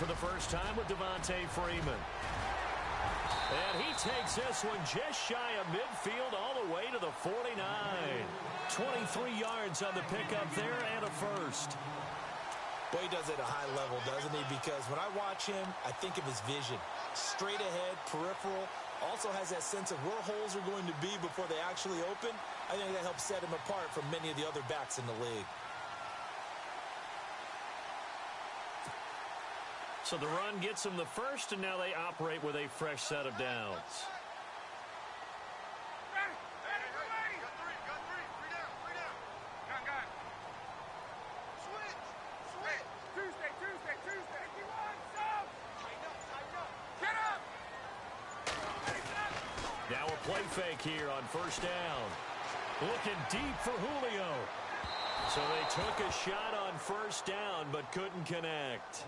for the first time with Devontae Freeman. And he takes this one just shy of midfield all the way to the 49. 23 yards on the pickup there and a first. Well, he does it at a high level, doesn't he? Because when I watch him, I think of his vision. Straight ahead, peripheral. Also has that sense of where holes are going to be before they actually open. I think that helps set him apart from many of the other backs in the league. So the run gets them the first, and now they operate with a fresh set of downs. Now a play fake here on first down. Looking deep for Julio. So they took a shot on first down but couldn't connect.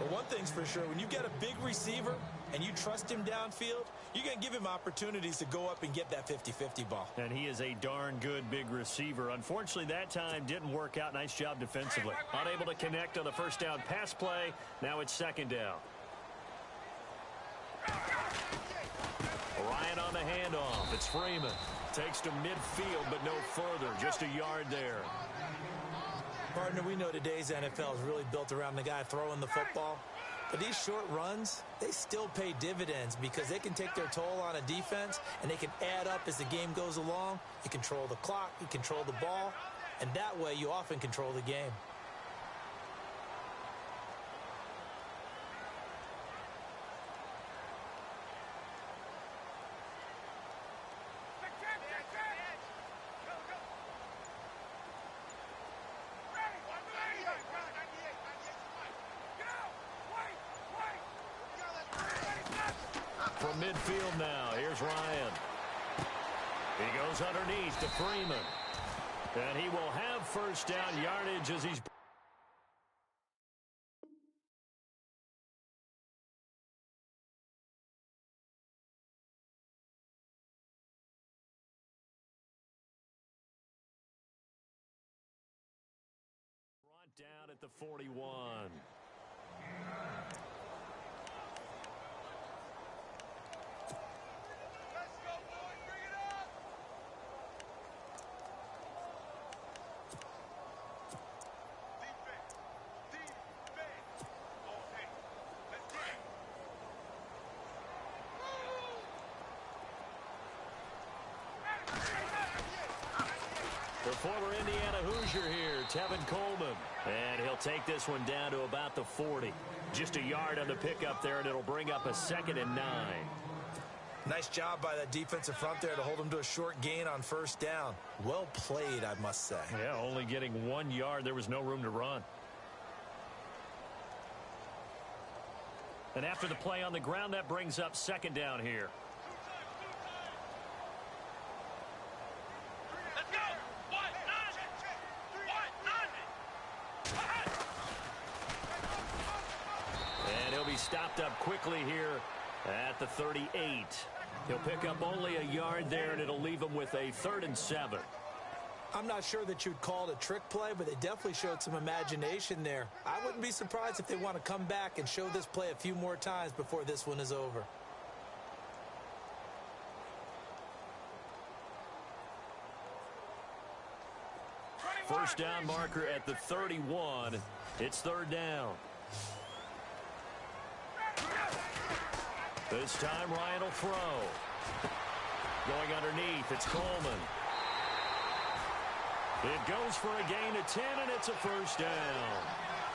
Well, one thing's for sure, when you get a big receiver and you trust him downfield, you're going to give him opportunities to go up and get that 50-50 ball. And he is a darn good big receiver. Unfortunately, that time didn't work out. Nice job defensively. Unable to connect on the first down pass play. Now it's second down. Ryan on the handoff. It's Freeman. Takes to midfield, but no further. Just a yard there. Partner, we know today's NFL is really built around the guy throwing the football. But these short runs, they still pay dividends because they can take their toll on a defense, and they can add up as the game goes along. You control the clock, you control the ball, and that way you often control the game. From midfield now, here's Ryan. He goes underneath to Freeman. And he will have first down yardage as he's... brought down at the 41. The former Indiana Hoosier here, Tevin Coleman. And he'll take this one down to about the 40. Just a yard on the pickup there, and it'll bring up a 2nd and 9. Nice job by that defensive front there to hold him to a short gain on first down. Well played, I must say. Yeah, only getting 1 yard. There was no room to run. And after the play on the ground, that brings up 2nd down here. Stopped up quickly here at the 38. He'll pick up only a yard there, and it'll leave him with a 3rd and 7. I'm not sure that you'd call it a trick play, but they definitely showed some imagination there. I wouldn't be surprised if they want to come back and show this play a few more times before this one is over. First down marker at the 31. It's 3rd down. This time, Ryan will throw. Going underneath, it's Coleman. It goes for a gain of 10, and it's a first down.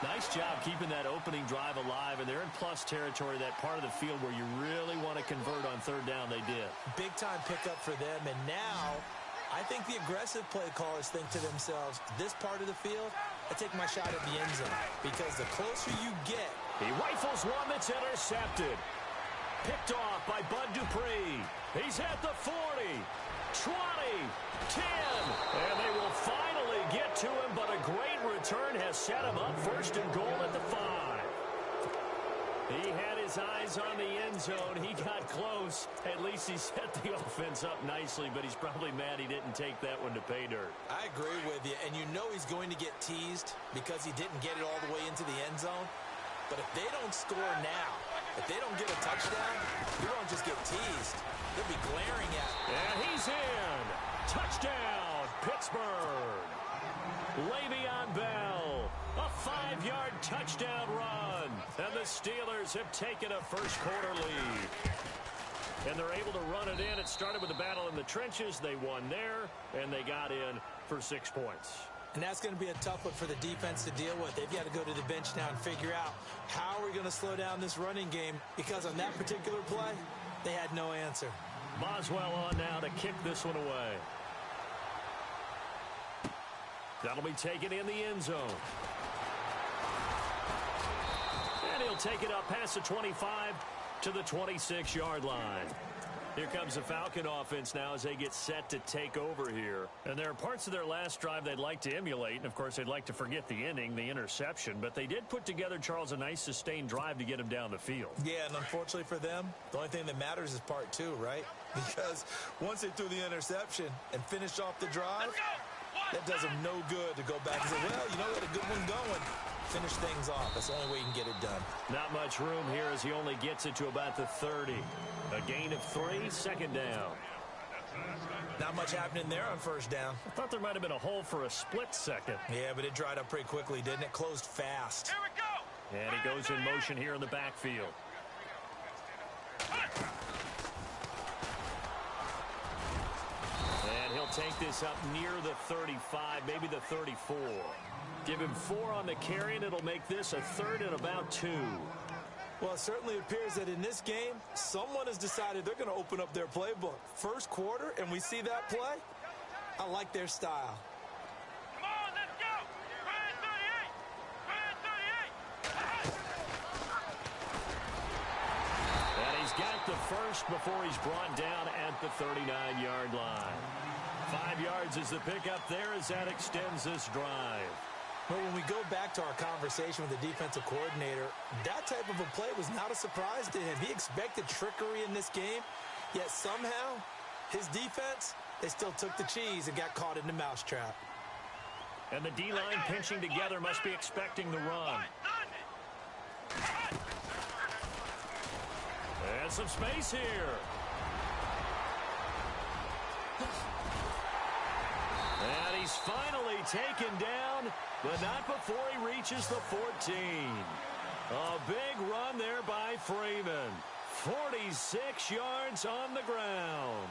Nice job keeping that opening drive alive, and they're in plus territory, that part of the field where you really want to convert on 3rd down. They did. Big-time pickup for them, and now I think the aggressive play callers think to themselves, this part of the field, I take my shot at the end zone, because the closer you get. He rifles one that's intercepted. Picked off by Bud Dupree. He's at the 40, 20, 10, and they will finally get to him, but a great return has set him up 1st and goal at the 5. He had his eyes on the end zone. He got close. At least he set the offense up nicely, but he's probably mad he didn't take that one to pay dirt. I agree with you, and you know he's going to get teased because he didn't get it all the way into the end zone. But if they don't score now, if they don't get a touchdown, you won't just get teased. They'll be glaring at it. And he's in. Touchdown, Pittsburgh. Le'Veon Bell, a 5-yard touchdown run. And the Steelers have taken a first-quarter lead. And they're able to run it in. It started with a battle in the trenches. They won there, and they got in for 6 points. And that's going to be a tough one for the defense to deal with. They've got to go to the bench now and figure out how are we going to slow down this running game, because on that particular play, they had no answer. Boswell on now to kick this one away. That'll be taken in the end zone. And he'll take it up past the 25 to the 26-yard line. Here comes the Falcon offense now as they get set to take over here. And there are parts of their last drive they'd like to emulate. And, of course, they'd like to forget the inning, the interception. But they did put together, Charles, a nice sustained drive to get him down the field. Yeah, and unfortunately for them, the only thing that matters is part 2, right? Because once they threw the interception and finished off the drive, that does them no good to go back and say, well, you know, we had a good one going. Finish things off. That's the only way you can get it done. Not much room here as he only gets it to about the 30. A gain of 3, second down. Not much happening there on first down. I thought there might have been a hole for a split second. Yeah, but it dried up pretty quickly, didn't it? Closed fast. Here we go. And he goes in motion here in the backfield. And he'll take this up near the 35, maybe the 34. Give him 4 on the carry, and it'll make this a 3rd and about 2. Well, it certainly appears that in this game, someone has decided they're going to open up their playbook. First quarter, and we see that play. I like their style. Come on, let's go! Ryan 38! And he's got the first before he's brought down at the 39-yard line. 5 yards is the pickup there as that extends this drive. But when we go back to our conversation with the defensive coordinator, that type of a play was not a surprise to him. He expected trickery in this game, yet somehow his defense, they still took the cheese and got caught in the mousetrap. And the D-line pinching together must be expecting the run. And some space here. And he's finally taken down, but not before he reaches the 14. A big run there by Freeman. 46 yards on the ground.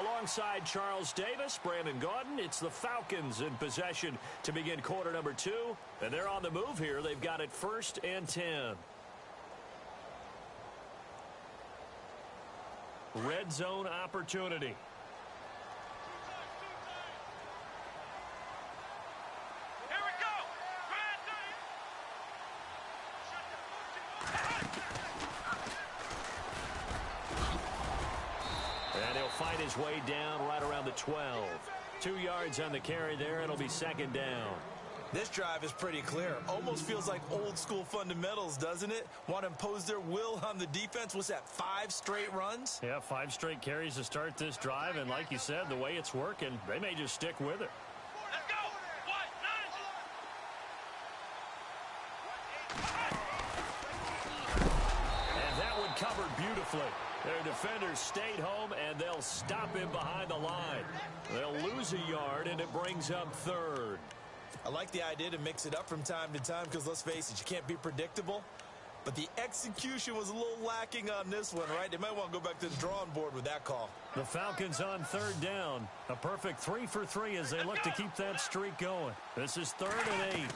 Alongside Charles Davis, Brandon Gaudin, it's the Falcons in possession to begin quarter number 2. And they're on the move here. They've got it 1st and 10. Red zone opportunity. Here we go! And he'll fight his way down right around the 12. 2 yards on the carry there. It'll be 2nd down. This drive is pretty clear. Almost feels like old school fundamentals, doesn't it? Want to impose their will on the defense. What's that, 5 straight runs? Yeah, 5 straight carries to start this drive. And like you said, the way it's working, they may just stick with it. Let's go! And that one covered beautifully. Their defenders stayed home, and they'll stop him behind the line. They'll lose a yard, and it brings up 3rd. I like the idea to mix it up from time to time because, let's face it, you can't be predictable. But the execution was a little lacking on this one, right? They might want to go back to the drawing board with that call. The Falcons on 3rd down. A perfect 3 for 3 as they look to keep that streak going. This is 3rd and 8.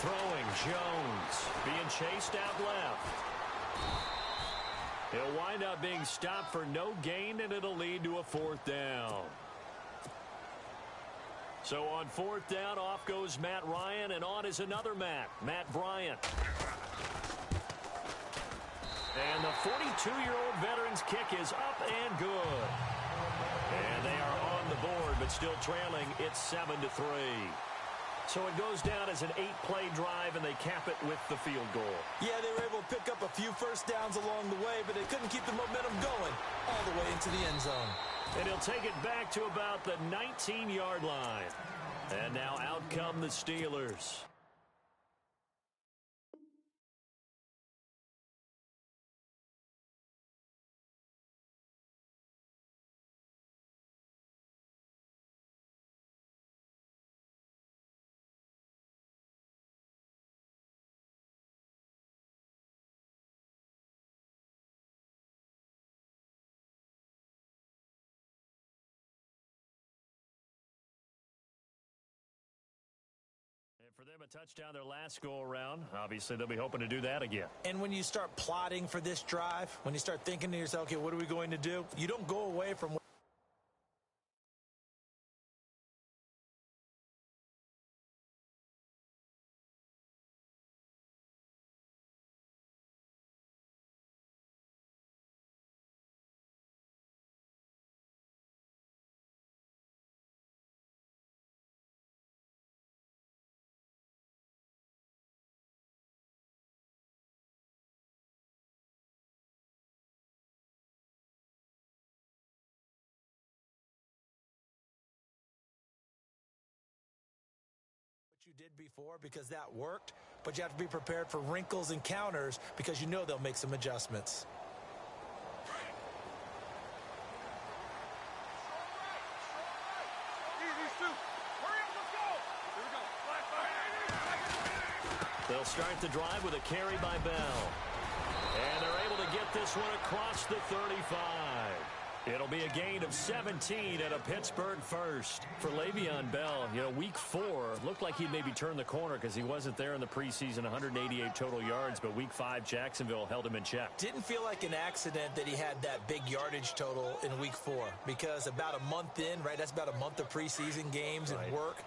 Throwing, Jones being chased out left. He'll wind up being stopped for no gain, and it'll lead to a 4th down. So on 4th down, off goes Matt Ryan, and on is another Matt Bryant. And the 42-year-old veteran's kick is up and good. And they are on the board, but still trailing. It's 7-3. So it goes down as an 8-play drive, and they cap it with the field goal. Yeah, they were able to pick up a few first downs along the way, but they couldn't keep the momentum going all the way into the end zone. And he'll take it back to about the 19-yard line. And now out come the Steelers. For them, a touchdown their last go-around. Obviously, they'll be hoping to do that again. And when you start plotting for this drive, when you start thinking to yourself, okay, what are we going to do? You don't go away from you did before because that worked, but you have to be prepared for wrinkles and counters because you know they'll make some adjustments. They'll start the drive with a carry by Bell. And they're able to get this one across the 35. It'll be a gain of 17 and a Pittsburgh first. For Le'Veon Bell, week 4 looked like he'd maybe turn the corner because he wasn't there in the preseason, 188 total yards, but week 5, Jacksonville held him in check. Didn't feel like an accident that he had that big yardage total in week 4 because about a month in, right, that's about a month of preseason games and work.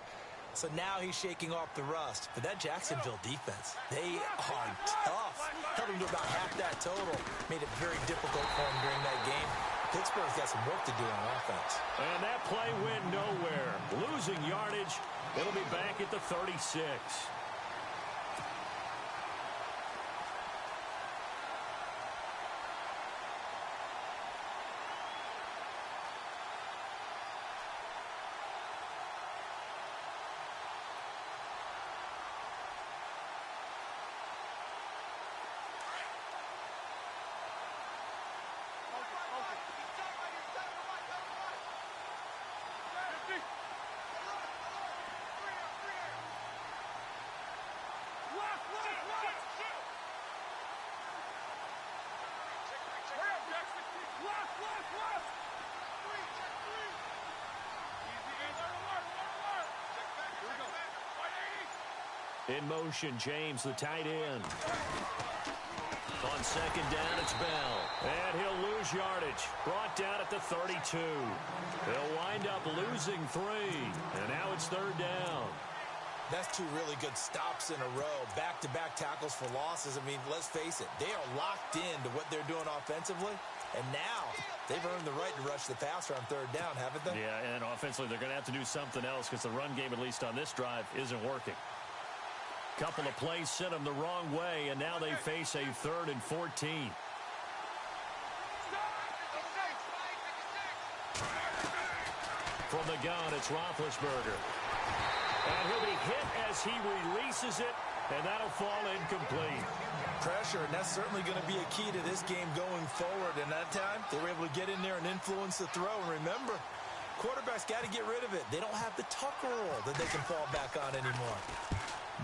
So now he's shaking off the rust. But that Jacksonville defense, they are tough. Held him to about half that total. Made it very difficult for him during that game. Pittsburgh's got some work to do on offense. And that play went nowhere. Losing yardage. It'll be back at the 36. In motion, James, the tight end. On second down, it's Bell. And he'll lose yardage. Brought down at the 32. They'll wind up losing 3. And now it's third down. That's 2 really good stops in a row. Back-to-back tackles for losses. I mean, let's face it. They are locked into what they're doing offensively. And now they've earned the right to rush the passer on third down, haven't they? Yeah, and offensively they're going to have to do something else because the run game, at least on this drive, isn't working. Couple of plays sent them the wrong way, and now they face a 3rd and 14. From the gun, it's Roethlisberger. And he'll be hit as he releases it, and that'll fall incomplete. Pressure, and that's certainly going to be a key to this game going forward. And that time, they were able to get in there and influence the throw. And remember, quarterbacks got to get rid of it. They don't have the Tucker roll that they can fall back on anymore.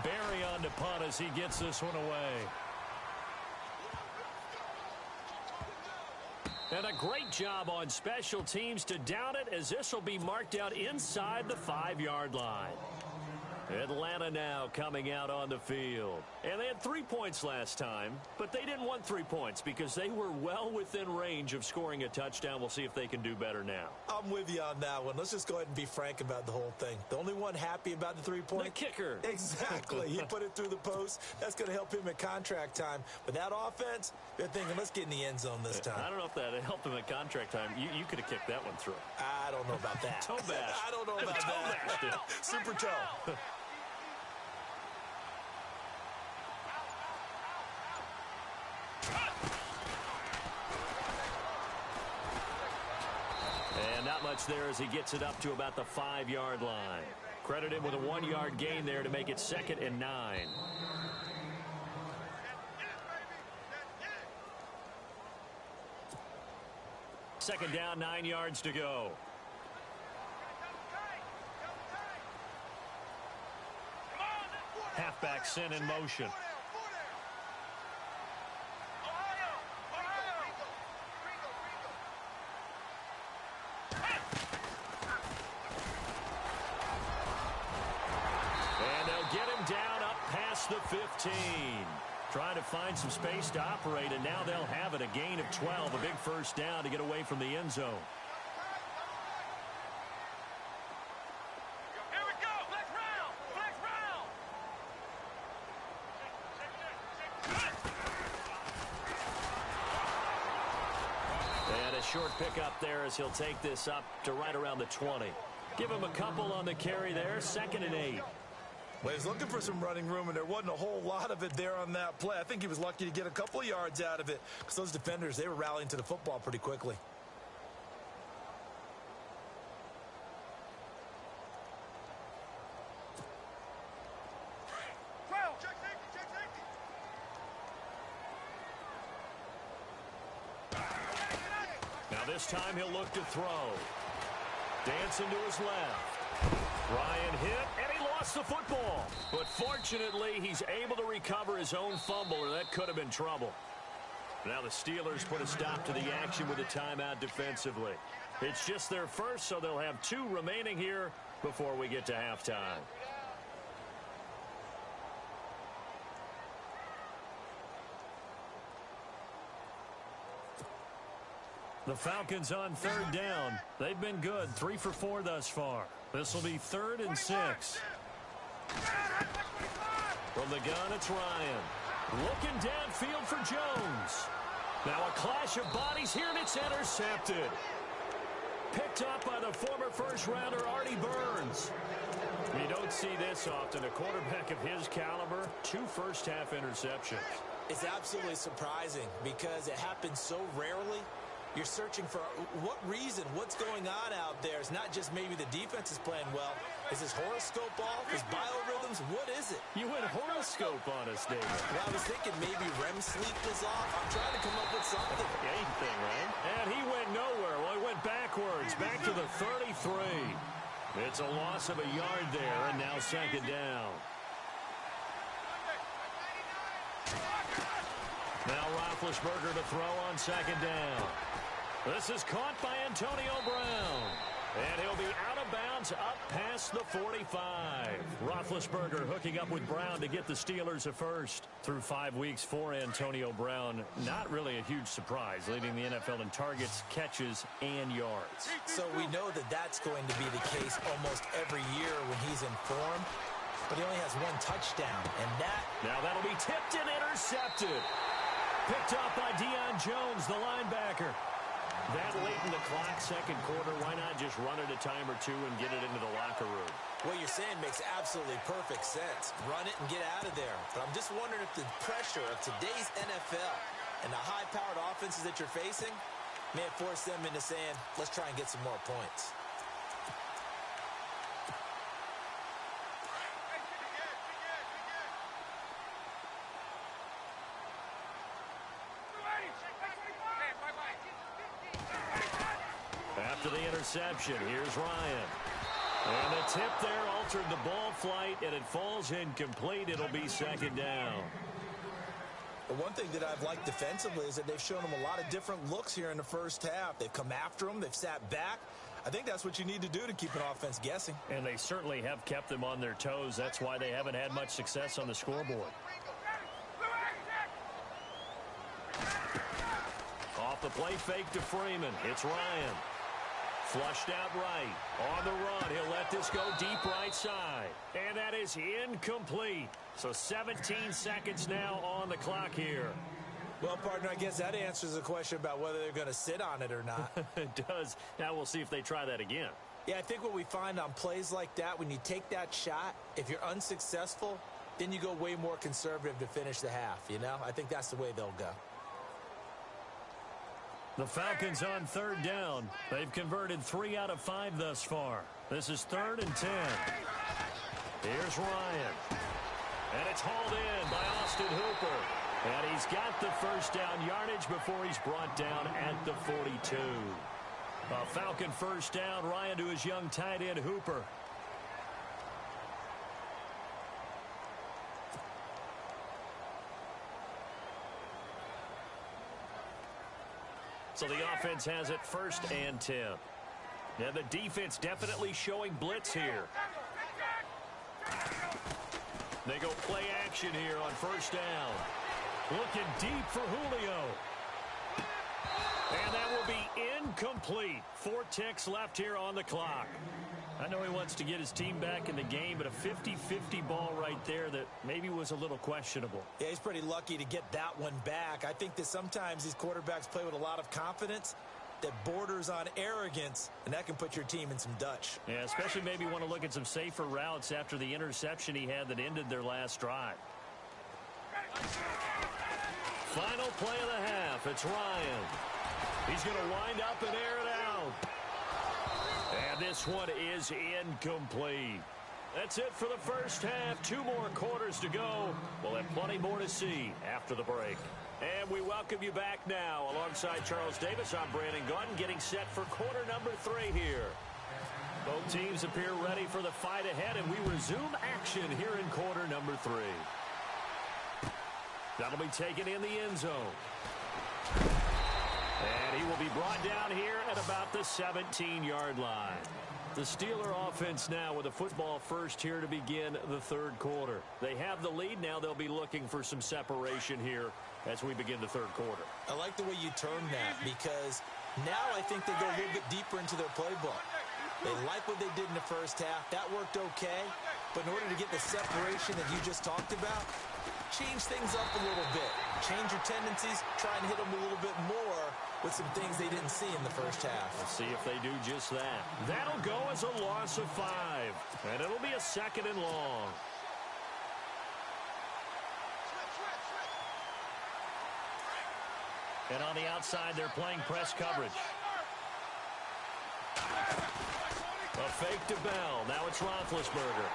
Barry on to punt as he gets this one away. And a great job on special teams to down it as this will be marked out inside the 5-yard line. Atlanta now coming out on the field. And they had 3 points last time, but they didn't want 3 points because they were well within range of scoring a touchdown. We'll see if they can do better now. I'm with you on that one. Let's just go ahead and be frank about the whole thing. The only one happy about the 3-point? The kicker. Exactly. He put it through the post. That's going to help him at contract time. But that offense, they're thinking, let's get in the end zone this time. I don't know if that helped him at contract time. You could have kicked that one through. I don't know about that. Toe bash. I don't know about that. Super toe. that much there as he gets it up to about the 5-yard line. Credit him with a 1-yard gain there to make it 2nd and 9. Second down, 9 yards to go. Halfback sent in motion. And they'll get him down up past the 15. Trying to find some space to operate, and now they'll have it. A gain of 12, a big first down to get away from the end zone. Here we go. Flex round. Flex round. And a short pickup there as he'll take this up to right around the 20. Give him a couple on the carry there. 2nd and 8. Well, he's looking for some running room, and there wasn't a whole lot of it there on that play. I think he was lucky to get a couple of yards out of it because those defenders, they were rallying to the football pretty quickly. Now this time he'll look to throw. Dancing to his left. Ryan hit, and he lost the football. But fortunately, he's able to recover his own fumble, or that could have been trouble. Now the Steelers put a stop to the action with a timeout defensively. It's just their first, so they'll have 2 remaining here before we get to halftime. The Falcons on 3rd down. They've been good, 3 for 4 thus far. This will be 3rd and 6. From the gun, it's Ryan. Looking downfield for Jones. Now a clash of bodies here, and it's intercepted. Picked up by the former first-rounder Artie Burns. You don't see this often. A quarterback of his caliber, 2 first-half interceptions. It's absolutely surprising because it happens so rarely. You're searching for what reason, what's going on out there. It's not just maybe the defense is playing well. Is his horoscope off? His biorhythms? What is it? You went horoscope on us, David. Well, I was thinking maybe REM sleep was off. I'm trying to come up with something. Anything, right? And he went nowhere. Well, he went backwards, back to the 33. It's a loss of a yard there, and now 2nd down. Now Roethlisberger to throw on 2nd down. This is caught by Antonio Brown. And he'll be out of bounds up past the 45. Roethlisberger hooking up with Brown to get the Steelers a first. Through 5 weeks for Antonio Brown, not really a huge surprise, leading the NFL in targets, catches, and yards. So we know that that's going to be the case almost every year when he's in form. But he only has 1 touchdown, and that... Now that'll be tipped and intercepted. Picked up by Deion Jones, the linebacker. That late in the clock, 2nd quarter, why not just run it a time or 2 and get it into the locker room? What you're saying makes absolutely perfect sense. Run it and get out of there. But I'm just wondering if the pressure of today's NFL and the high-powered offenses that you're facing may have forced them into saying, let's try and get some more points. After the interception, here's Ryan. And the tip there altered the ball flight, and it falls incomplete. It'll be 2nd down. The one thing that I've liked defensively is that they've shown them a lot of different looks here in the first half. They've come after them. They've sat back. I think that's what you need to do to keep an offense guessing. And they certainly have kept them on their toes. That's why they haven't had much success on the scoreboard. Off the play fake to Freeman. It's Ryan. Flushed out right. On the run, he'll let this go deep right side. And that is incomplete. So 17 seconds now on the clock here. Well, partner, I guess that answers the question about whether they're going to sit on it or not. It does. Now we'll see if they try that again. Yeah, I think what we find on plays like that, when you take that shot, if you're unsuccessful, then you go way more conservative to finish the half, you know? I think that's the way they'll go. The Falcons on third down. They've converted 3 out of 5 thus far. This is 3rd and 10. Here's Ryan. And it's hauled in by Austin Hooper. And he's got the first down yardage before he's brought down at the 42. A Falcon first down. Ryan to his young tight end Hooper. So the offense has it 1st and 10. And the defense definitely showing blitz here. They go play action here on 1st down. Looking deep for Julio. And that will be incomplete. 4 ticks left here on the clock. I know he wants to get his team back in the game, but a 50-50 ball right there that maybe was a little questionable. Yeah, he's pretty lucky to get that one back. I think that sometimes these quarterbacks play with a lot of confidence that borders on arrogance, and that can put your team in some Dutch. Yeah, especially maybe want to look at some safer routes after the interception he had that ended their last drive. Final play of the half. It's Ryan. He's going to wind up and air it out. And this one is incomplete. That's it for the first half. 2 more quarters to go. We'll have plenty more to see after the break. And we welcome you back now. Alongside Charles Davis, I'm Brandon Gaudin, getting set for quarter number 3 here. Both teams appear ready for the fight ahead, and we resume action here in quarter number 3. That'll be taken in the end zone. And he will be brought down here at about the 17-yard line. The Steeler offense now with a football first here to begin the 3rd quarter. They have the lead. Now they'll be looking for some separation here as we begin the 3rd quarter. I like the way you term that, because now I think they go a little bit deeper into their playbook. They like what they did in the first half. That worked okay. But in order to get the separation that you just talked about, change things up a little bit. Change your tendencies. Try and hit them a little bit more with some things they didn't see in the first half. Let's see if they do just that. That'll go as a loss of 5. And it'll be a 2nd and long. And on the outside, they're playing press coverage. A fake to Bell. Now it's Roethlisberger.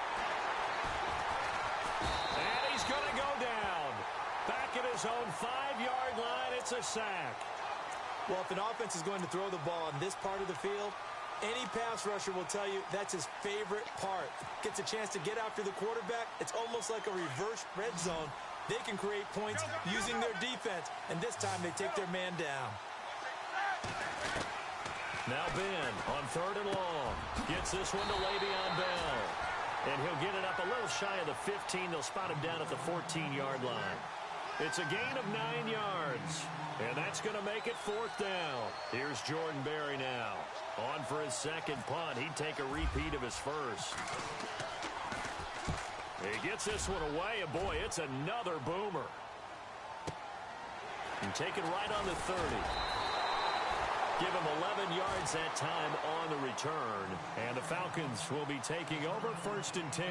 And he's going to go down. Back at his own 5-yard line, it's a sack. Well, if an offense is going to throw the ball on this part of the field, any pass rusher will tell you that's his favorite part. Gets a chance to get after the quarterback. It's almost like a reverse red zone. They can create points using their defense, and this time they take their man down. Now Ben on 3rd and long. Gets this one to Le'Veon Bell. And he'll get it up a little shy of the 15. They'll spot him down at the 14-yard line. It's a gain of 9 yards. And that's going to make it 4th down. Here's Jordan Berry now. On for his 2nd punt. He'd take a repeat of his first. He gets this one away, and boy, it's another boomer. And take it right on the 30. Give him 11 yards that time on the return. And the Falcons will be taking over 1st and 10.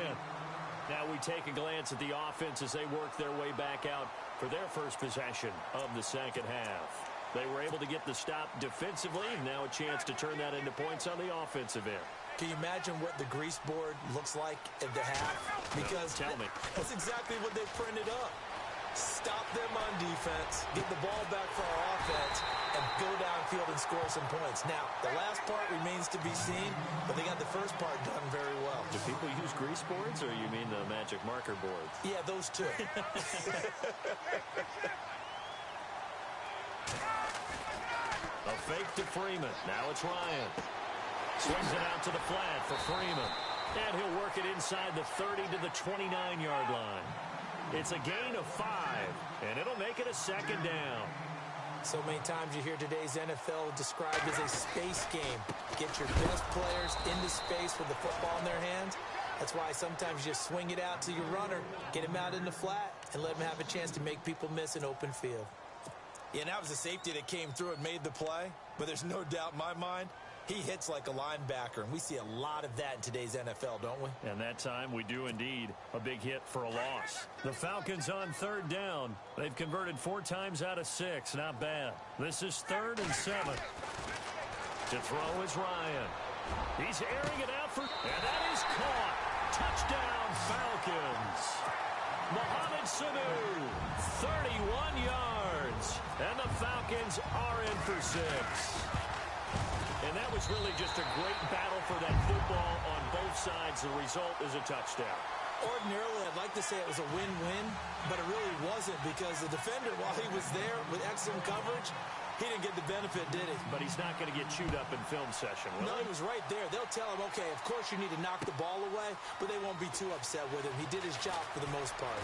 Now we take a glance at the offense as they work their way back out for their first possession of the 2nd half. They were able to get the stop defensively. Now a chance to turn that into points on the offensive end. Can you imagine what the grease board looks like at the half? Because tell me. That's exactly what they printed up. Stop them on defense, get the ball back for our offense, and go downfield and score some points. Now, the last part remains to be seen, but they got the first part done very well. Do people use grease boards, or you mean the magic marker boards? Yeah, those two. A fake to Freeman. Now it's Ryan. Swings it out to the flat for Freeman. And he'll work it inside the 30 to the 29-yard line. It's a gain of 5, and it'll make it a 2nd down. So many times you hear today's NFL described as a space game. Get your best players into space with the football in their hands. That's why sometimes you just swing it out to your runner, get him out in the flat, and let him have a chance to make people miss an open field. Yeah, and that was a safety that came through and made the play, but there's no doubt in my mind, He hits like a linebacker, and we see a lot of that in today's NFL, don't we? And that time we do indeed. A big hit for a loss. The Falcons on third down. They've converted 4 times out of 6. Not bad. This is 3rd and 7. To throw is Ryan. He's airing it out for, and that is caught. Touchdown, Falcons. Mohamed Sanu, 31 yards. And the Falcons are in for 6. And that was really just a great battle for that football on both sides. The result is a touchdown. Ordinarily, I'd like to say it was a win-win, but it really wasn't because the defender, while he was there with excellent coverage, he didn't get the benefit, did he? But he's not going to get chewed up in film session, will No, he? he was right there. They'll tell him, okay, of course you need to knock the ball away, but they won't be too upset with him. He did his job for the most part.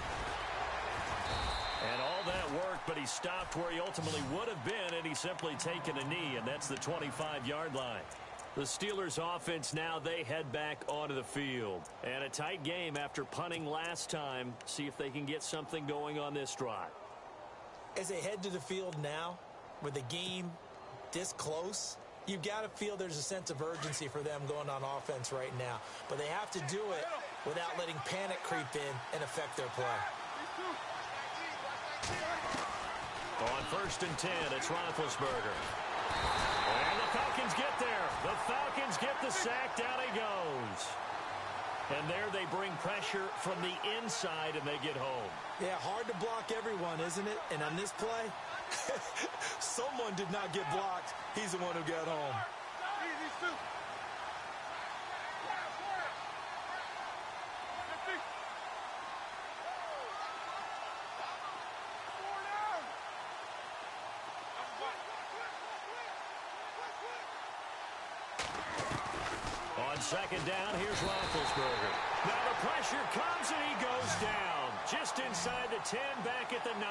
And all that worked, but he stopped where he ultimately would have been, and he's simply taken a knee, and that's the 25-yard line. The Steelers' offense now, they head back onto the field. And a tight game after punting last time. See if they can get something going on this drive. As they head to the field now, with the game this close, you've got to feel there's a sense of urgency for them going on offense right now. But they have to do it without letting panic creep in and affect their play. On 1st and 10, it's Roethlisberger. And the Falcons get there. The Falcons get the sack. Down he goes. And there they bring pressure from the inside, and they get home. Yeah, hard to block everyone, isn't it? And on this play, someone did not get blocked. He's the one who got home. On 2nd down, here's Roethlisberger. Now the pressure comes, and he goes down. Just inside the 10, back at the 9.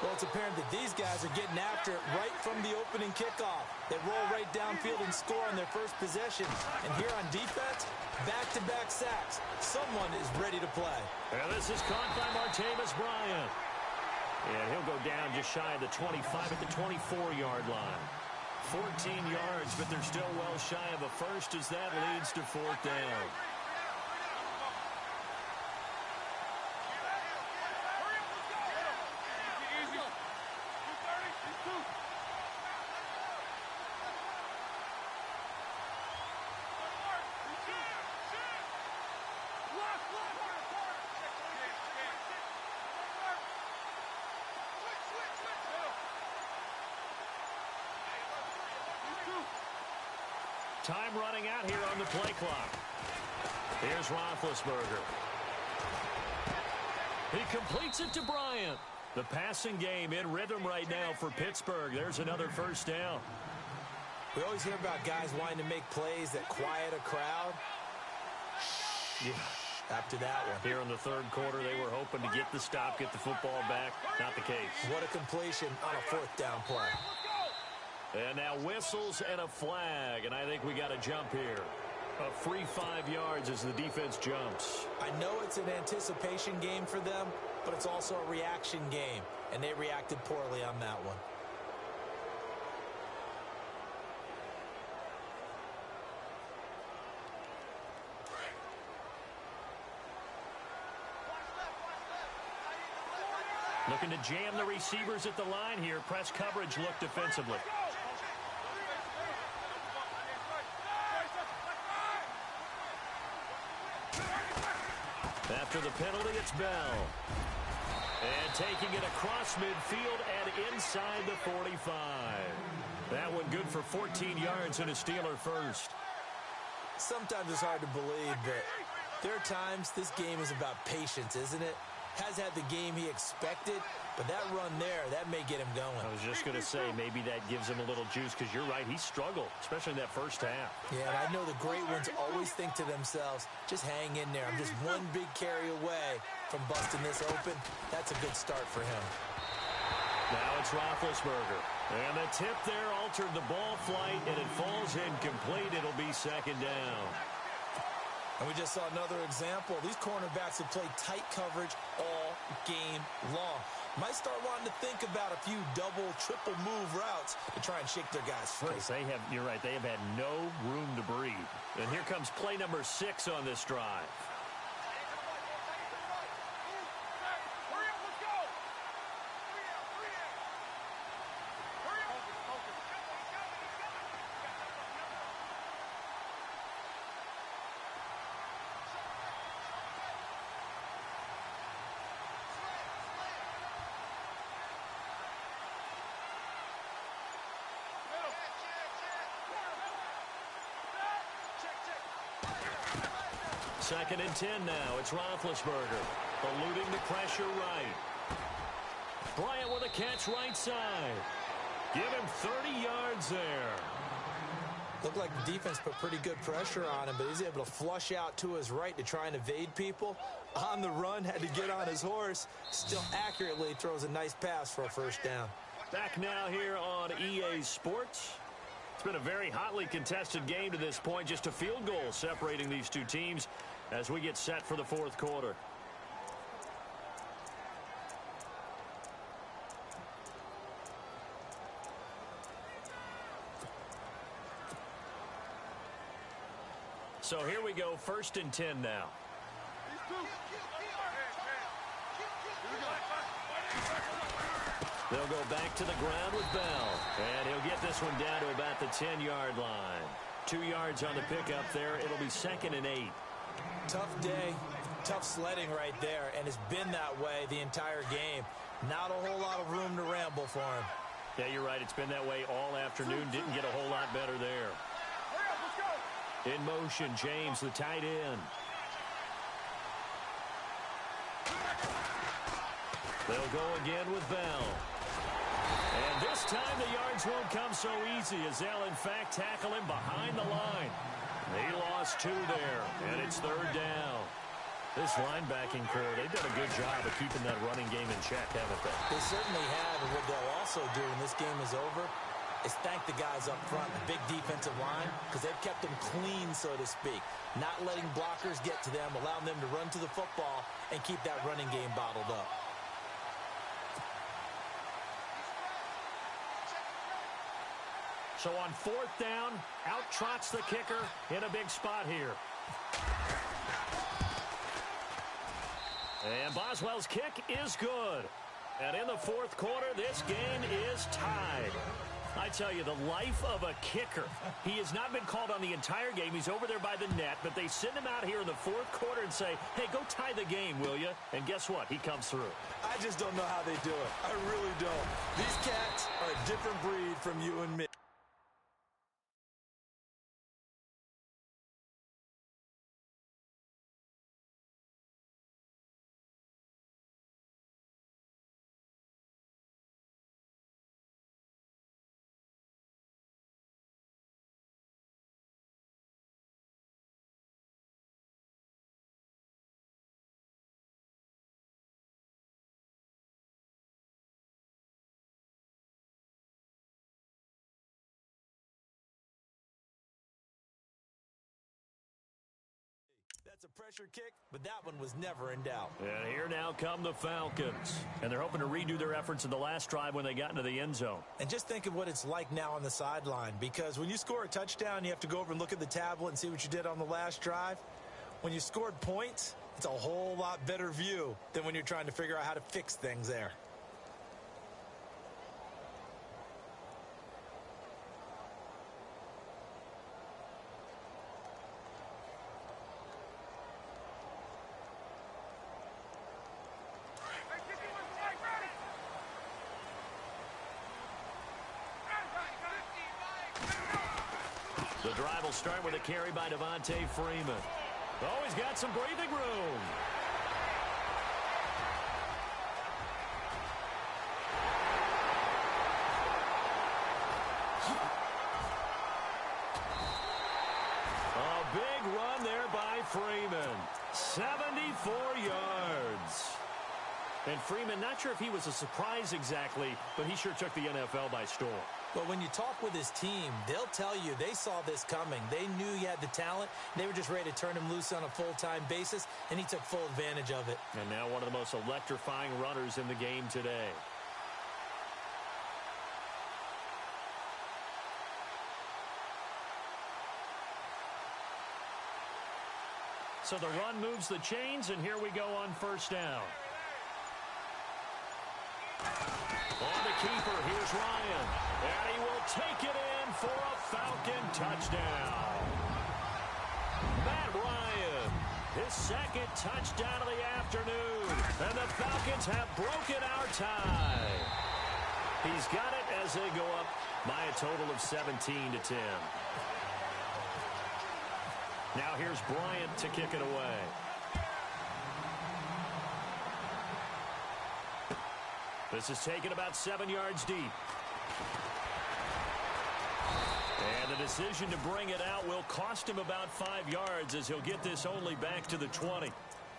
Well, it's apparent that these guys are getting after it right from the opening kickoff. They roll right downfield and score on their first possession. And here on defense, back-to-back sacks. Someone is ready to play. And this is caught by Martavis Bryant. And he'll go down just shy of the 25 at the 24-yard line. 14 yards, but they're still well shy of a first as that leads to 4th down. Time running out here on the play clock. Here's Roethlisberger. He completes it to Bryant. The passing game in rhythm right now for Pittsburgh. There's another 1st down. We always hear about guys wanting to make plays that quiet a crowd. Yeah. After that one. Here in the 3rd quarter, they were hoping to get the stop, get the football back. Not the case. What a completion on a 4th down play. And now whistles and a flag, and I think we got a jump here. A free 5 yards as the defense jumps. I know it's an anticipation game for them, but it's also a reaction game, and they reacted poorly on that one. Looking to jam the receivers at the line here. Press coverage look defensively. After the penalty, it's Bell. And taking it across midfield and inside the 45. That one good for 14 yards and a Steeler first. Sometimes it's hard to believe, but there are times this game is about patience, isn't it? Has had the game he expected, but that run there, that may get him going. I was just going to say, maybe that gives him a little juice, because you're right, he struggled, especially in that first half. Yeah, and I know the great ones always think to themselves, just hang in there. I'm just one big carry away from busting this open. That's a good start for him. Now it's Roethlisberger. And the tip there altered the ball flight, and it falls incomplete. It'll be 2nd down. And we just saw another example. These cornerbacks have played tight coverage all game long. Might start wanting to think about a few double, triple move routes to try and shake their guys free. You're right, they have had no room to breathe. And here comes play number 6 on this drive. Second and 10 now. It's Roethlisberger eluding the pressure right. Bryant with a catch right side. Give him 30 yards there. Looked like the defense put pretty good pressure on him, but he's able to flush out to his right to try and evade people. On the run, had to get on his horse. Still accurately throws a nice pass for a first down. Back now here on EA Sports. It's been a very hotly contested game to this point. Just a field goal separating these two teams as we get set for the fourth quarter. So here we go, first and 10 now. They'll go back to the ground with Bell. And he'll get this one down to about the 10-yard line. 2 yards on the pickup there. It'll be second and 8. Tough day, tough sledding right there, and it's been that way the entire game. Not a whole lot of room to ramble for him. Yeah, you're right. It's been that way all afternoon. Didn't get a whole lot better there. In motion, James, the tight end. They'll go again with Bell. And this time the yards won't come so easy as they'll, in fact, tackle him behind the line. He lost 2 there, and it's third down. This linebacking crew, they've done a good job of keeping that running game in check, haven't they? They certainly have, and what they'll also do when this game is over is thank the guys up front, the big defensive line, because they've kept them clean, so to speak. Not letting blockers get to them, allowing them to run to the football and keep that running game bottled up. So on fourth down, out trots the kicker in a big spot here. And Boswell's kick is good. And in the fourth quarter, this game is tied. I tell you, the life of a kicker. He has not been called on the entire game. He's over there by the net, but they send him out here in the fourth quarter and say, hey, go tie the game, will you? And guess what? He comes through. I just don't know how they do it. I really don't. These cats are a different breed from you and me. That's a pressure kick, but that one was never in doubt. And here now come the Falcons. And they're hoping to redo their efforts in the last drive when they got into the end zone. And just think of what it's like now on the sideline, because when you score a touchdown, you have to go over and look at the tablet and see what you did on the last drive. When you scored points, it's a whole lot better view than when you're trying to figure out how to fix things there. The drive will start with a carry by Devontae Freeman. Oh, he's got some breathing room. A big run there by Freeman. 74 yards. And Freeman, not sure if he was a surprise exactly, but he sure took the NFL by storm. But when you talk with his team, they'll tell you they saw this coming. They knew he had the talent. They were just ready to turn him loose on a full-time basis, and he took full advantage of it. And now one of the most electrifying runners in the game today. So the run moves the chains, and here we go on first down. On the keeper, here's Ryan. And he will take it in for a Falcon touchdown. Matt Ryan, his second touchdown of the afternoon. And the Falcons have broken our tie. He's got it as they go up by a total of 17-10. Now here's Bryant to kick it away. This is taken about 7 yards deep. And the decision to bring it out will cost him about 5 yards as he'll get this only back to the 20.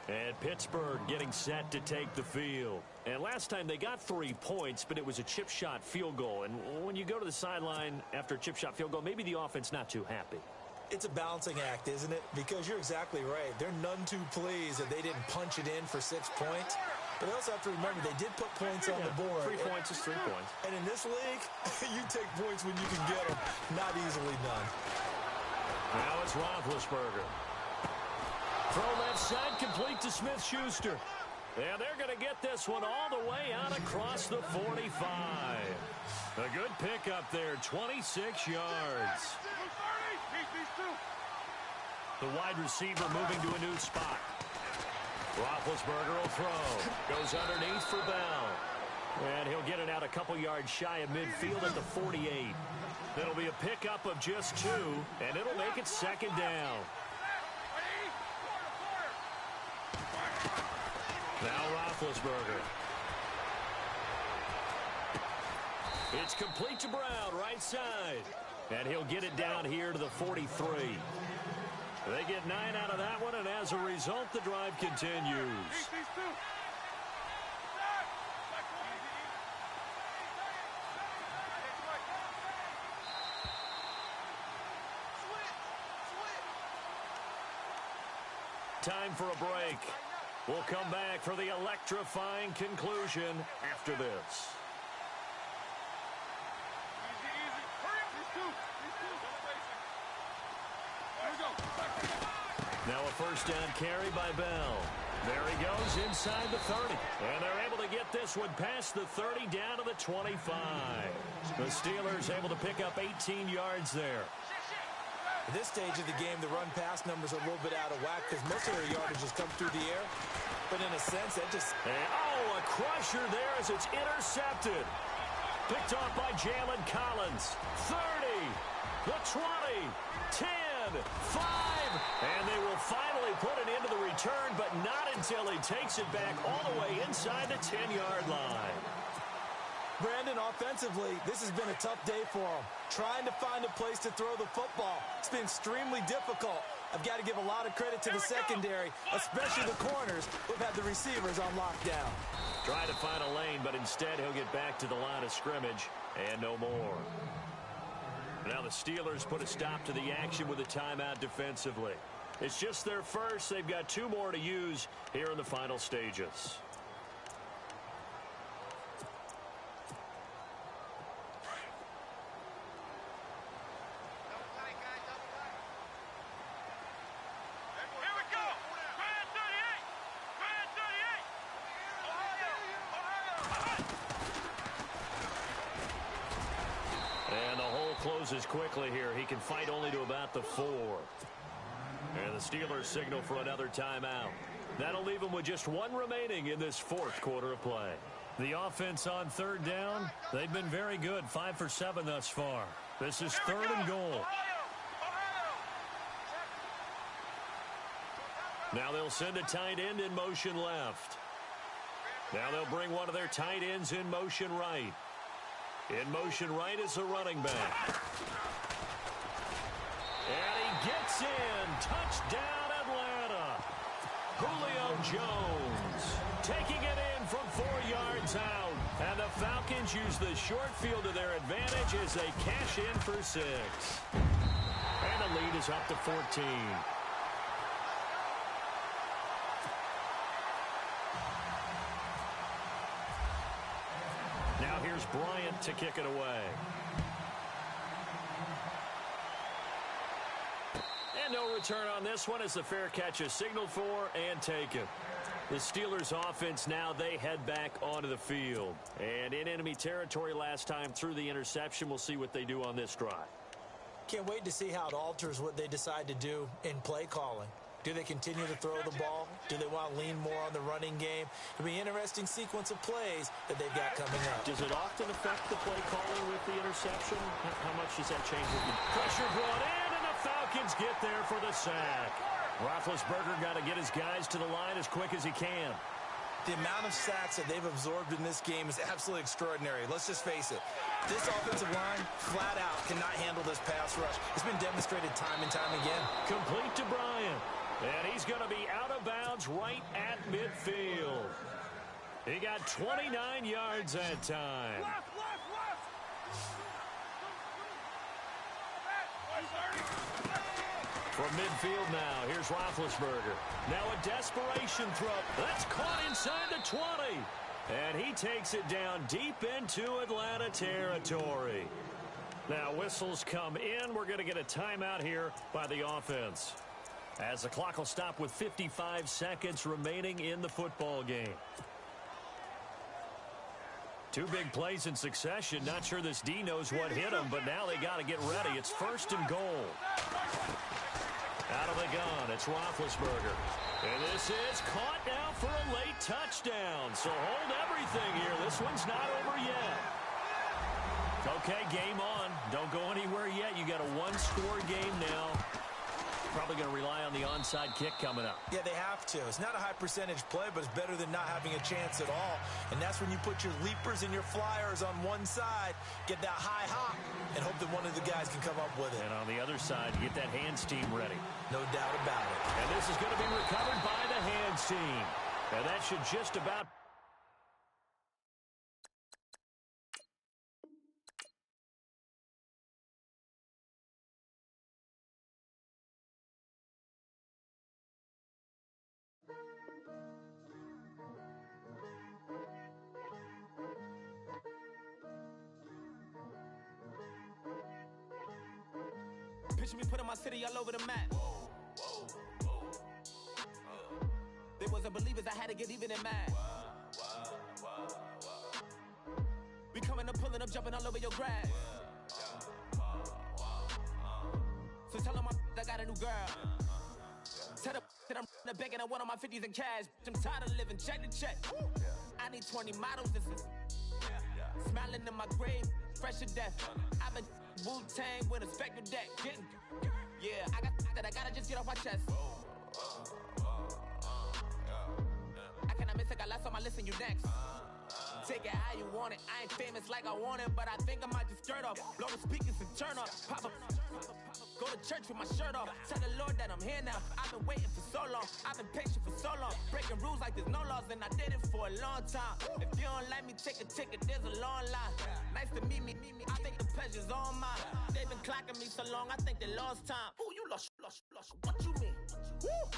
And Pittsburgh getting set to take the field. And last time they got 3 points, but it was a chip shot field goal. And when you go to the sideline after a chip shot field goal, maybe the offense not too happy. It's a balancing act, isn't it? Because you're exactly right. They're none too pleased that they didn't punch it in for 6 points. But they also have to remember they did put points on the board. 3 points is 3 points. And in this league, you take points when you can get them. Not easily done. Now it's Roethlisberger. Throw left side, complete to Smith-Schuster. And they're going to get this one all the way out across the 45. A good pickup there, 26 yards. The wide receiver moving to a new spot. Roethlisberger will throw. Goes underneath for Bell. And he'll get it out a couple yards shy of midfield at the 48. That'll be a pickup of just 2, and it'll make it second down. Now Roethlisberger. It's complete to Brown, right side. And he'll get it down here to the 43. They get 9 out of that one, and as a result, the drive continues. Time for a break. We'll come back for the electrifying conclusion after this. Now a first down carry by Bell. There he goes inside the 30. And they're able to get this one past the 30 down to the 25. The Steelers able to pick up 18 yards there. At this stage of the game, the run-pass numbers are a little bit out of whack because most of their yardage has come through the air. But in a sense, that just... Oh, a crusher there as it's intercepted. Picked off by Jalen Collins. 30, the 20, 10, 5. And they will finally put it into the return, but not until he takes it back all the way inside the 10-yard line. Brandon, offensively, this has been a tough day for him. Trying to find a place to throw the football. It's been extremely difficult. I've got to give a lot of credit to the secondary, especially the corners who've had the receivers on lockdown. Trying to find a lane, but instead he'll get back to the line of scrimmage and no more. Now the Steelers put a stop to the action with a timeout defensively. It's just their first. They've got 2 more to use here in the final stages. Closes quickly here. He can fight only to about the 4. And the Steelers signal for another timeout. That'll leave them with just 1 remaining in this 4th quarter of play. The offense on 3rd down, they've been very good. 5 for 7 thus far. This is 3rd and goal. Now they'll send a tight end in motion left. Now they'll bring one of their tight ends in motion right. In motion right is the running back. And he gets in. Touchdown, Atlanta. Julio Jones taking it in from 4 yards out. And the Falcons use the short field to their advantage as they cash in for 6. And the lead is up to 14. Now here's Bryant to kick it away. And no return on this one as the fair catch is signaled for and taken. The Steelers offense now, they head back onto the field. And in enemy territory last time through the interception. We'll see what they do on this drive. Can't wait to see how it alters what they decide to do in play calling. Do they continue to throw the ball? Do they want to lean more on the running game? It'll be an interesting sequence of plays that they've got coming up. Does it often affect the play calling with the interception? How much does that change? Pressure brought in, and the Falcons get there for the sack. Roethlisberger got to get his guys to the line as quick as he can. The amount of sacks that they've absorbed in this game is absolutely extraordinary. Let's just face it. This offensive line, flat out, cannot handle this pass rush. It's been demonstrated time and time again. Complete to Bryant. And he's going to be out of bounds right at midfield. He got 29 yards that time. From midfield now, here's Roethlisberger. Now a desperation throw. That's caught inside the 20. And he takes it down deep into Atlanta territory. Now whistles come in. We're going to get a timeout here by the offense, as the clock will stop with 55 seconds remaining in the football game. Two big plays in succession. Not sure this D knows what hit him, but now they got to get ready. It's 1st and goal. Out of the gun, it's Roethlisberger. And this is caught now for a late touchdown. So hold everything here. This one's not over yet. Okay, game on. Don't go anywhere yet. You got a one-score game now. Probably going to rely on the onside kick coming up. Yeah, they have to. It's not a high percentage play, but it's better than not having a chance at all. And that's when you put your leapers and your flyers on one side, get that high hop, and hope that one of the guys can come up with it. And on the other side, get that hands team ready. No doubt about it. And this is going to be recovered by the hands team. And that should just about... Picture me putting my city all over the map. They wasn't believers, I had to get even in mad. We coming up, pulling up, jumping all over your grass. So tell them I got a new girl. Tell them that I'm the bag and I want on my 50s in cash. I'm tired of living check to check. I need 20 models. This is smiling in my grave, fresh to death. I've been Wu-Tang with a spectral deck. Getting, yeah, I got that. I gotta just get off my chest. I cannot miss it. Got last on my list and you next. Take it how you want it. I ain't famous like I want it, but I think I might just skirt off. Blow the speakers and turn up. Pop up. Go to church with my shirt off. Tell the Lord that I'm here now. I've been waiting for so long. I've been patient for so long. Breaking rules like there's no laws, and I did it for a long time. If you don't like me, take a ticket. There's a long line. Nice to meet me. I think the pleasure's all mine. They've been clocking me so long, I think they lost time. Ooh, you lost. What you mean? Woo!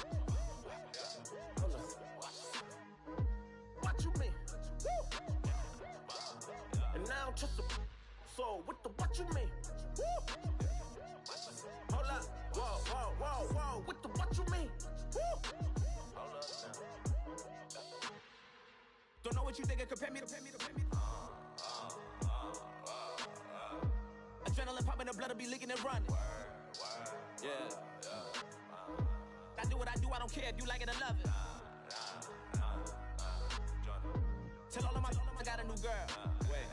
What you mean? Woo! And now I'm just a so what you mean? Woo! Hold up, whoa, what you mean? Woo! Don't know what you think it compare me to. Adrenaline popping, the blood'll be leaking and running. Yeah. I do what I do, I don't care if you like it or love it. Tell all of my I got a new girl. Wait.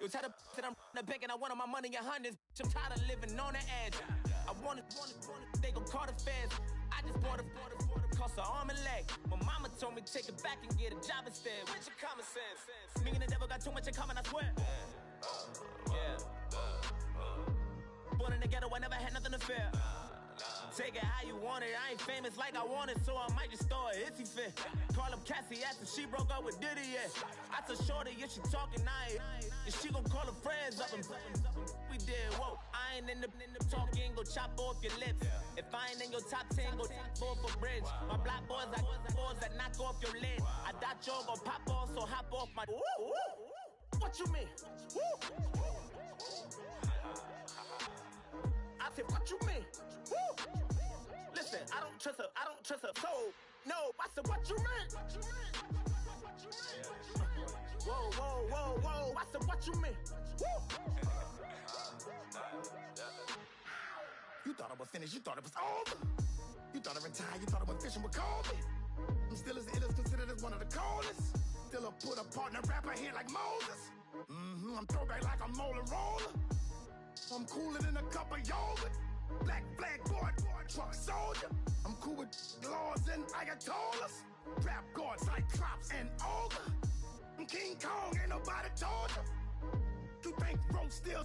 You tell the that I'm the bank and I want all my money in hundreds. I'm tired of living on the edge. I want it, they gon' call the feds. I just bought a cost an arm and leg. My mama told me take it back and get a job instead. Where's your common sense? Me and the devil got too much in common, I swear. Yeah. Born in the ghetto, I never had nothing to fear. Take it how you want it. I ain't famous like I want it, so I might just throw a hissy fit. Call up Cassie after she broke up with Diddy, yeah. I told Shorty if she talking, I ain't. And she gon' call her friends up and we did, whoa. I ain't in the talking, go chop off your lips. If I ain't in your top 10, go fall for bridge. My black boys, I boys that knock off your lid. I thought y'all gon' pop off, so hop off my. What you mean? I said, what you mean? Listen, I don't trust her soul. No, I said, what you mean? Whoa, whoa, whoa, whoa. I said, what you mean? You thought I was finished, you thought it was over. You thought I retired, you thought I went fishing with Kobe. I'm still as ill as considered as one of the coldest. Still a put a partner rapper here like Moses. I'm throwback like a molar roller. I'm cooler than a cup of yogurt. Black flag boy, truck soldier. I'm cool with laws and ayatollahs. Rap god, Cyclops and ogre. I'm King Kong, ain't nobody told you. You think Rose still.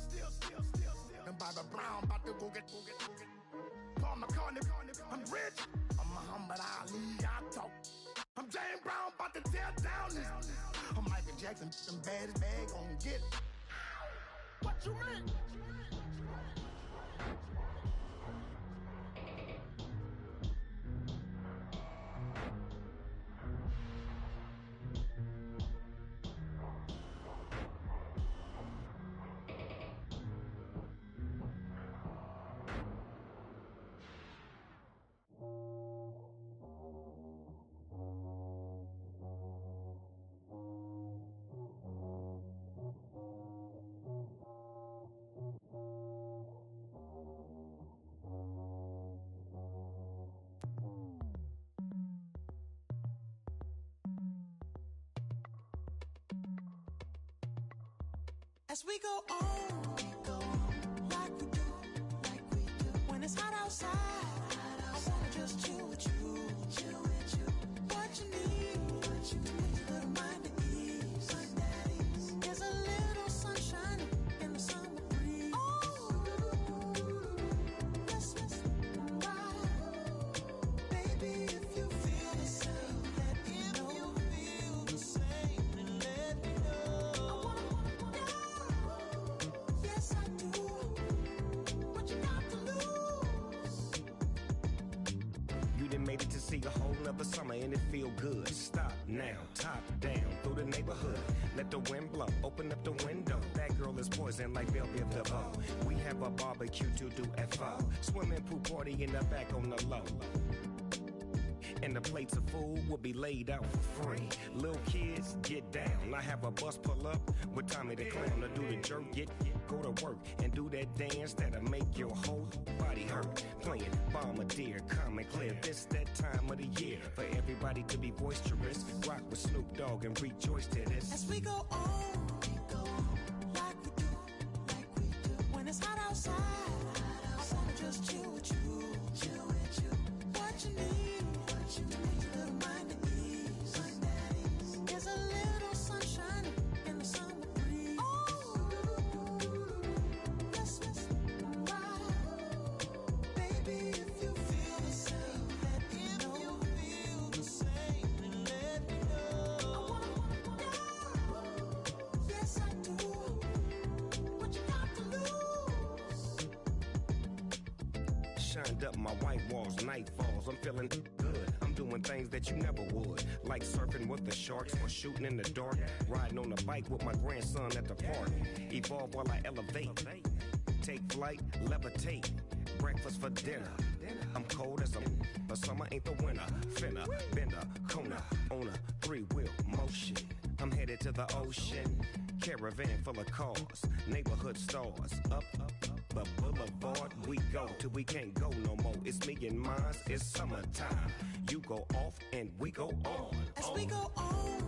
And Bobby Brown about to go get. Paul McCartney, I'm rich. I'm Muhammad Ali, I talk. I'm James Brown, about to tear down this. I'm Michael Jackson, some bad bag gon' get. What you mean? As we go on, like we do. When it's hot outside, I wanna just chill with you. What you need, a little mind at ease. There's a little sunshine in the summer breeze. Let's ride, baby. If you feel the same, let me know. Yes, I do. What you got to lose? You done made it to see a whole nother summer and it feel good. Stop now, top down, through the neighborhood. Let the wind blow, open up the window. That girl is poison like Belleville DeVoe. We have a barbecue to do at 4. Swimming pool party in the back on the low. And the plates of food will be laid out for free. Little kids, get down. I have a bus pull up with Tommy the Clown to do the jerk, go to work and do that dance that'll make your whole body hurt. Playing Bombardier, calm and clear. This that time of the year for everybody to be boisterous. Rock with Snoop Dogg and rejoice to this. As we go on, like we do. When it's hot outside, I wanna just chill with you. What you need, a little mind at ease. There's a little sunshine in the summer breeze. Let's ride, baby. If you feel the same, let me know. I wanna yes, I do. What you got to lose? Shined up my white walls, night falls, I'm feeling good. I'm doing things that you never would, like surfing with the sharks or shooting in the dark, riding on a bike with my grandson at the park. Evolve while I elevate, take flight, levitate, breakfast for dinner. I'm cold as but summer ain't the winter. Finna, bender, Kona, on a 3-wheel motion. I'm headed to the ocean, caravan full of cars, neighborhood stars, up the boulevard we go till we can't go no more. It's me and mine, it's summertime. You go off and we go on. As we go on,